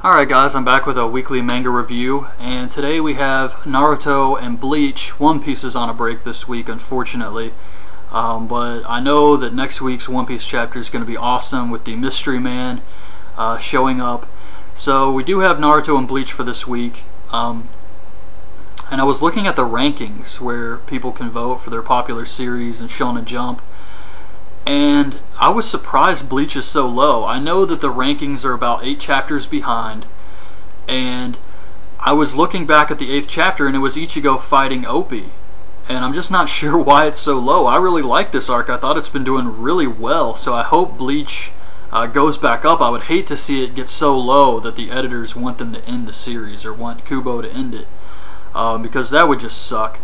Alright guys, I'm back with a weekly manga review, and today we have Naruto and Bleach. One Piece is on a break this week, unfortunately, but I know that next week's One Piece chapter is going to be awesome with the Mystery Man showing up. So we do have Naruto and Bleach for this week, and I was looking at the rankings where people can vote for their popular series and Shonen Jump, and I was surprised Bleach is so low. I know that the rankings are about 8 chapters behind, and I was looking back at the 8th chapter and it was Ichigo fighting Opie, and I'm just not sure why it's so low. I really like this arc. I thought it's been doing really well, so I hope Bleach goes back up. I would hate to see it get so low that the editors want them to end the series or want Kubo to end it, because that would just suck.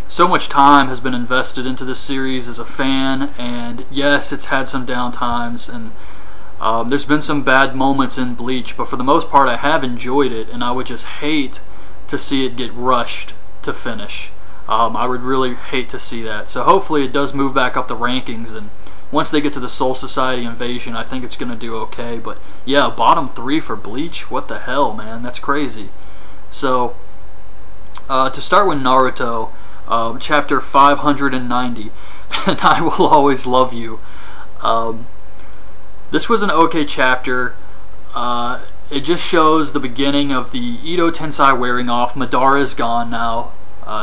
So much time has been invested into this series as a fan, and yes, it's had some down times, and there's been some bad moments in Bleach, but for the most part I have enjoyed it, and I would just hate to see it get rushed to finish. I would really hate to see that. So hopefully it does move back up the rankings, and once they get to the Soul Society invasion, I think it's going to do okay. But yeah, bottom 3 for Bleach? What the hell, man? That's crazy. So, to start with Naruto, chapter 590, and I Will Always Love You. This was an okay chapter. It just shows the beginning of the Ito Tensei wearing off. Madara is gone now.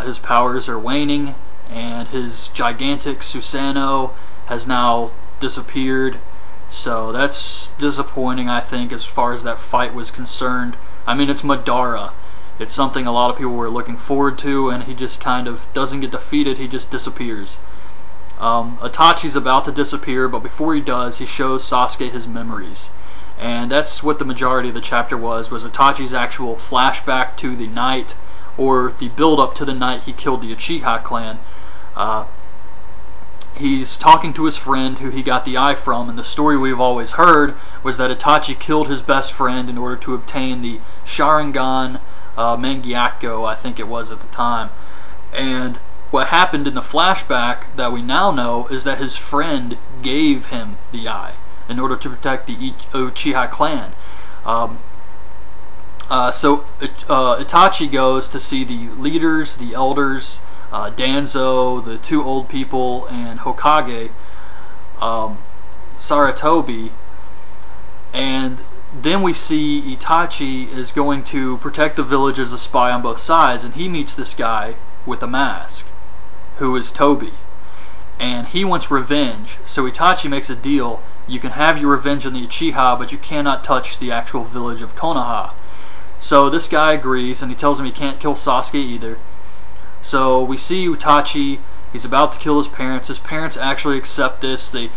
His powers are waning, and his gigantic Susanoo has now disappeared. So that's disappointing, I think, as far as that fight was concerned. I mean, it's Madara. It's something a lot of people were looking forward to, and he just kind of doesn't get defeated, he just disappears. Itachi's about to disappear, but before he does, he shows Sasuke his memories. And that's what the majority of the chapter was Itachi's actual flashback to the night, or the build-up to the night he killed the Uchiha clan. He's talking to his friend who he got the eye from, and the story we've always heard was that Itachi killed his best friend in order to obtain the Sharingan Mangyako, I think it was at the time. And what happened in the flashback that we now know is that his friend gave him the eye in order to protect the Uchiha clan. So Itachi goes to see the leaders, the elders, Danzo, the 2 old people, and Hokage, Saratobi, and then we see Itachi is going to protect the village as a spy on both sides, and he meets this guy with a mask, who is Tobi, and he wants revenge. So Itachi makes a deal: you can have your revenge on the Uchiha, but you cannot touch the actual village of Konoha. So this guy agrees, and he tells him he can't kill Sasuke either. So we see Itachi, he's about to kill his parents. His parents actually accept this. They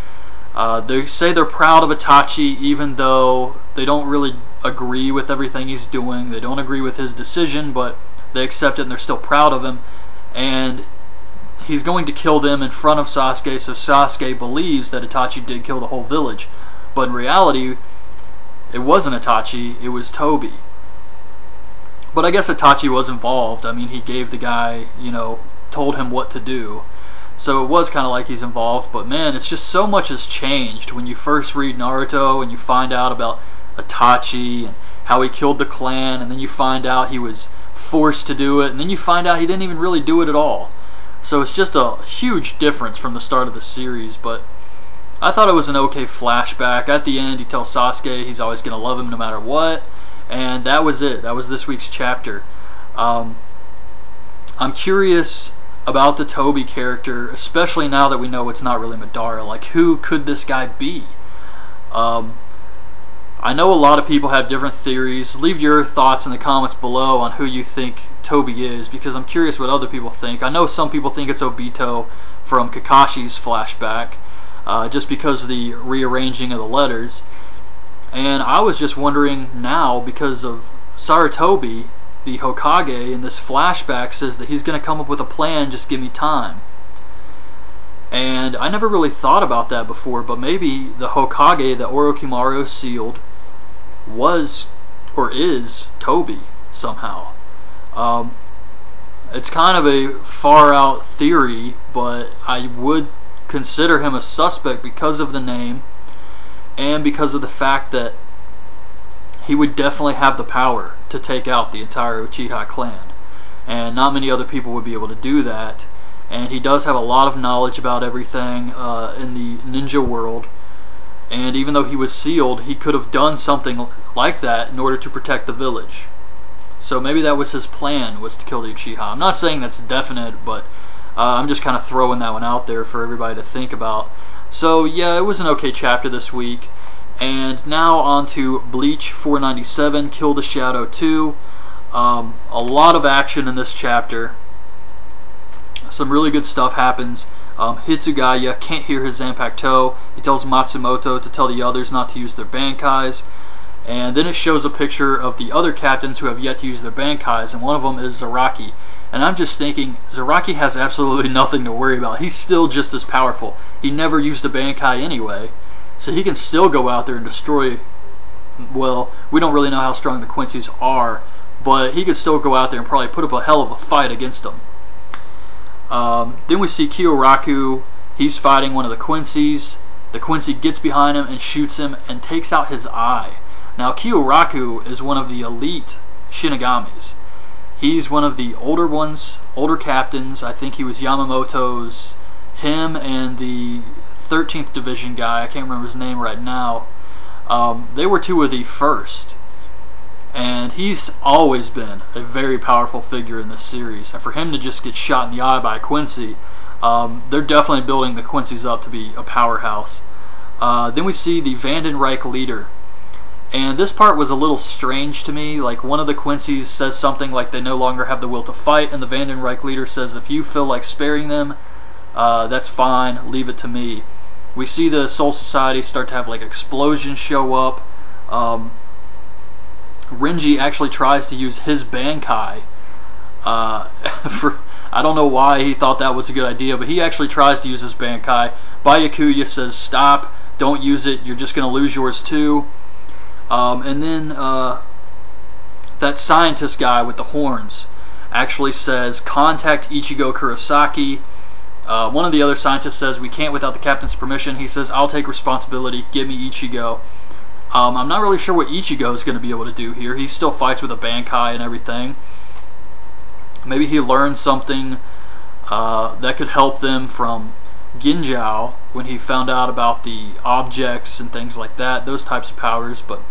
say they're proud of Itachi, even though they don't really agree with everything he's doing. They don't agree with his decision, but they accept it and they're still proud of him. And he's going to kill them in front of Sasuke, so Sasuke believes that Itachi did kill the whole village. But in reality, it wasn't Itachi, it was Tobi. But I guess Itachi was involved. I mean, he gave the guy, told him what to do. So it was kind of like he's involved, but man, it's just so much has changed when you first read Naruto and you find out about Itachi and how he killed the clan, and then you find out he was forced to do it, and then you find out he didn't even really do it at all. So it's just a huge difference from the start of the series, but I thought it was an okay flashback. At the end, he tells Sasuke he's always going to love him no matter what, and that was it. That was this week's chapter. I'm curious about the Tobi character, especially now that we know it's not really Madara. Like, who could this guy be? I know a lot of people have different theories. Leave your thoughts in the comments below on who you think Tobi is, because I'm curious what other people think. I know some people think it's Obito from Kakashi's flashback, just because of the rearranging of the letters. And I was just wondering now, because of Saratobi, the Hokage in this flashback says that he's going to come up with a plan, just give me time. And I never really thought about that before, but maybe the Hokage that Orochimaru sealed was, or is, Tobi somehow. It's kind of a far out theory, but I would consider him a suspect because of the name and because of the fact that he would definitely have the power to take out the entire Uchiha clan. And not many other people would be able to do that. And he does have a lot of knowledge about everything in the ninja world. And even though he was sealed, he could have done something like that in order to protect the village. So maybe that was his plan, was to kill the Uchiha. I'm not saying that's definite, but I'm just kind of throwing that one out there for everybody to think about. So yeah, it was an okay chapter this week. And now on to Bleach 497, Kill the Shadow 2. A lot of action in this chapter. Some really good stuff happens. Hitsugaya can't hear his Zanpakuto. He tells Matsumoto to tell the others not to use their Bankais. And then it shows a picture of the other captains who have yet to use their Bankais, and one of them is Zaraki. And I'm just thinking, Zaraki has absolutely nothing to worry about. He's still just as powerful. He never used a Bankai anyway, so he can still go out there and destroy. Well, we don't really know how strong the Quincy's are, but he could still go out there and probably put up a hell of a fight against them. Then we see Kyoraku. He's fighting one of the Quincy's. The Quincy gets behind him and shoots him and takes out his eye. Now, Kyoraku is one of the elite Shinigamis. He's one of the older ones, older captains. I think he was Yamamoto's, him and the 13th Division guy, I can't remember his name right now. They were two of the first. And he's always been a very powerful figure in this series. And for him to just get shot in the eye by a Quincy, they're definitely building the Quincy's up to be a powerhouse. Then we see the Vandenreich leader. And this part was a little strange to me. Like, one of the Quincy's says something like they no longer have the will to fight, and the Vandenreich leader says, if you feel like sparing them, that's fine, leave it to me. We see the Soul Society start to have like explosions show up. Renji actually tries to use his Bankai. I don't know why he thought that was a good idea, but he actually tries to use his Bankai. Byakuya says, stop, don't use it, you're just going to lose yours too. And then that scientist guy with the horns actually says, contact Ichigo Kurosaki. One of the other scientists says, we can't without the captain's permission. He says, I'll take responsibility, give me Ichigo. I'm not really sure what Ichigo is going to be able to do here. He still fights with a Bankai and everything. Maybe he learned something that could help them from Ginjao when he found out about the objects and things like that, those types of powers, but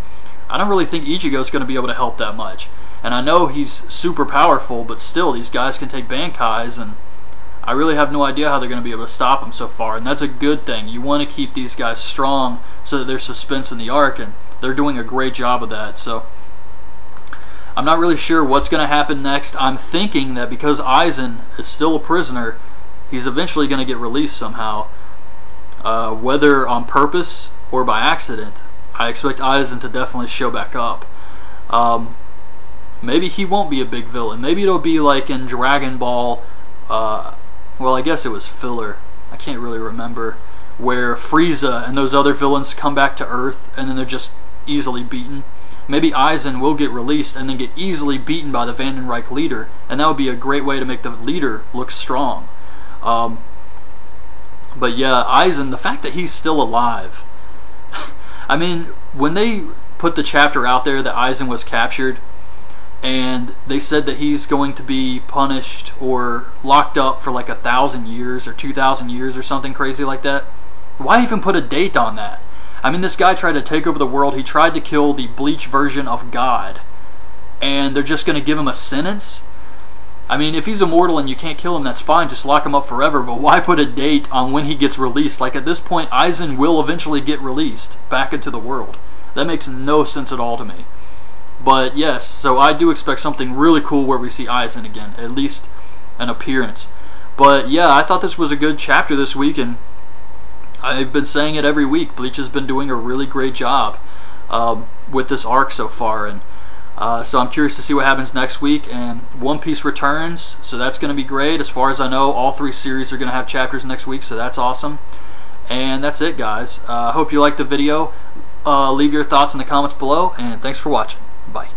I don't really think Ichigo is going to be able to help that much. And I know he's super powerful, but still, these guys can take Bankais, and I really have no idea how they're going to be able to stop him so far, and that's a good thing. You want to keep these guys strong so that there's suspense in the arc, and they're doing a great job of that. So I'm not really sure what's going to happen next. I'm thinking that because Aizen is still a prisoner, he's eventually going to get released somehow, whether on purpose or by accident. I expect Aizen to definitely show back up. Maybe he won't be a big villain. Maybe it'll be like in Dragon Ball, well, I guess it was filler, I can't really remember, where Frieza and those other villains come back to Earth and then they're just easily beaten. Maybe Aizen will get released and then get easily beaten by the Vandenreich leader, and that would be a great way to make the leader look strong. But yeah, Aizen, the fact that he's still alive. I mean, when they put the chapter out there that Aizen was captured, and they said that he's going to be punished or locked up for like 1,000 years or 2,000 years or something crazy like that, why even put a date on that? I mean, this guy tried to take over the world. He tried to kill the Bleach version of God, and they're just going to give him a sentence? I mean, if he's immortal and you can't kill him, that's fine, just lock him up forever, but why put a date on when he gets released? Like, at this point, Aizen will eventually get released back into the world. That makes no sense at all to me. But yes, so I do expect something really cool where we see Aizen again, at least an appearance. But yeah, I thought this was a good chapter this week, and I've been saying it every week. Bleach has been doing a really great job with this arc so far, and so I'm curious to see what happens next week. And One Piece returns, so that's going to be great. As far as I know, all 3 series are going to have chapters next week, so that's awesome. And that's it, guys. I hope you liked the video. Leave your thoughts in the comments below, and thanks for watching. Bye.